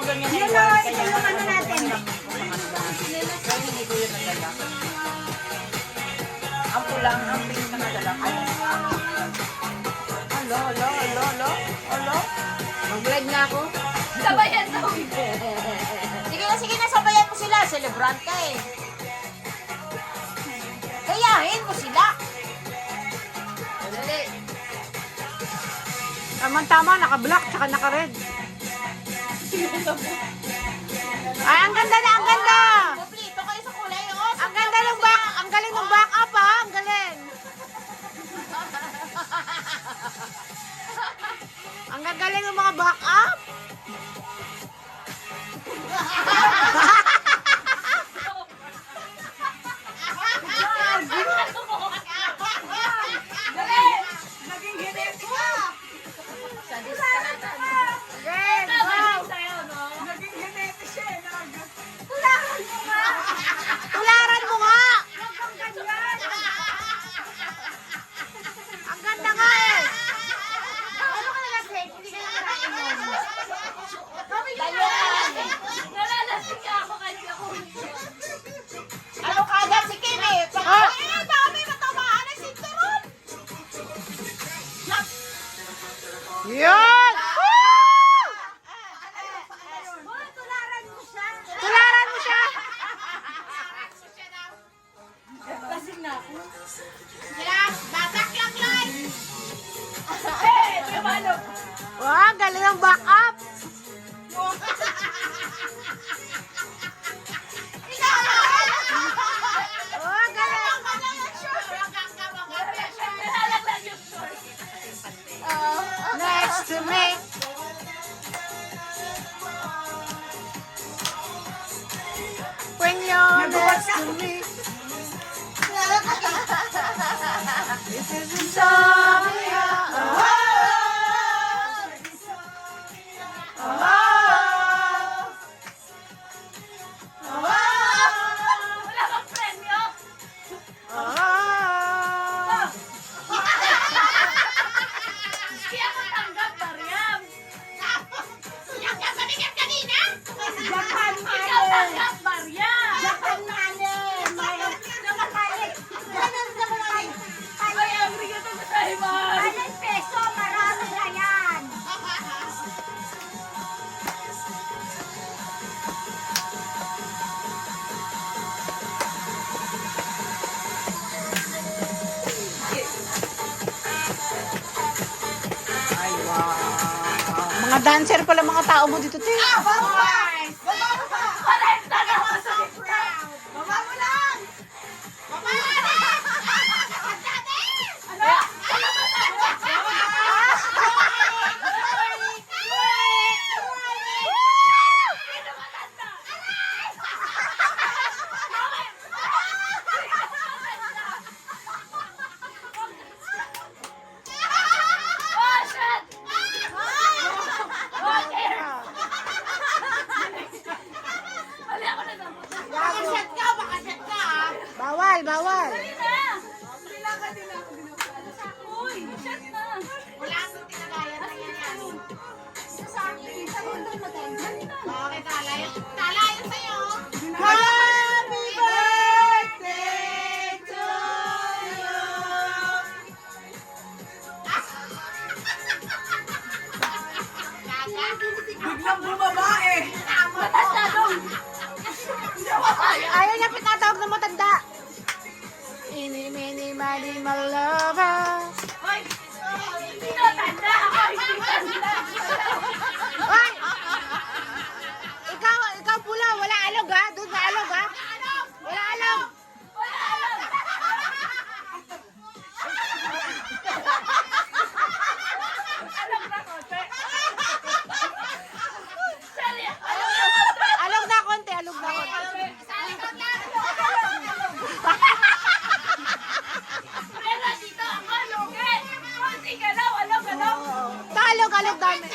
ganyan na Yun iwan. o, Kaya ito yung ano natin. kaya hindi ko yun nadala. Ang pula, ang pink na nadala ko. Alo. Mag-vlog na ako. Sabayan daw. Sige na, sabayan mo sila. Celebrant ka eh. Kayahin mo sila. Dali. Tama, naka-black, tsaka naka-red. Ay, ang ganda na, ang ganda! Kumplito kayo sa kulay, oh. Ang ganda ng back, ang galing ng back up, ha? Ang galing. Ang gagaling ng mga back up. Naging genetic ka. Sadista na to. Red, Tama go! din sa'yo, no? Naging genetic siya, eh. Tularan mo nga! Tularan mo nga! Ang ganda nga eh! Ano ka nalasing? Hindi ka nakarain mo. Nalalasing ka ako kasi ako. Ano kagad si Kim eh? Ah! Dami matamaan ng sinturon. Yun! Woo! Tularan mo siya. Tularan mo siya! Lasing na ako. Sila, batak lang lang. Paano? Wow, galing ang back up! Oh, galing! Nalalaglag yung short. Next to me! When you're next to me. This is insomnia. Oh, oh, oh, Wala bang premyo? oh. Hindi ako tanggap, Mariam. Yung kasabihin kanina? Japan Ikaw tanggap, Mariam. Japan money. May nakakalit. Ganun sa mga Ay, ang bigat ako sa iba. peso, marami na yan. Ay, wow. Mga dancer pala mga tao mo dito, te. Correct na ako sa gitna. Baba mo lang! Baba mo lang! Ano? Sino matanda? Oh, shit! Okay. Mali ako na naman. Bakasyat ka ah! Bawal, bawal. Dali na! Uy, shit na! Wala akong tinagayan na yan. Dali na! Okay, talayo sa'yo. Happy birthday to you. Biglang bumaba eh. Matanda doon! Ayaw niya pinatawag na matanda. Ini, mini, mani, my lover. Hoy! Sino tanda? Ako hindi tanda! Ay! Ikaw pula, wala alog ha? Doon na alog ha? Wala alog. Wala alam! Alam na ko, te. Sali, alam na ko, te. Alog na konti, alog na konti. Pero dito ako lugi. Konti galaw, alam, galaw. Alog, alog dami.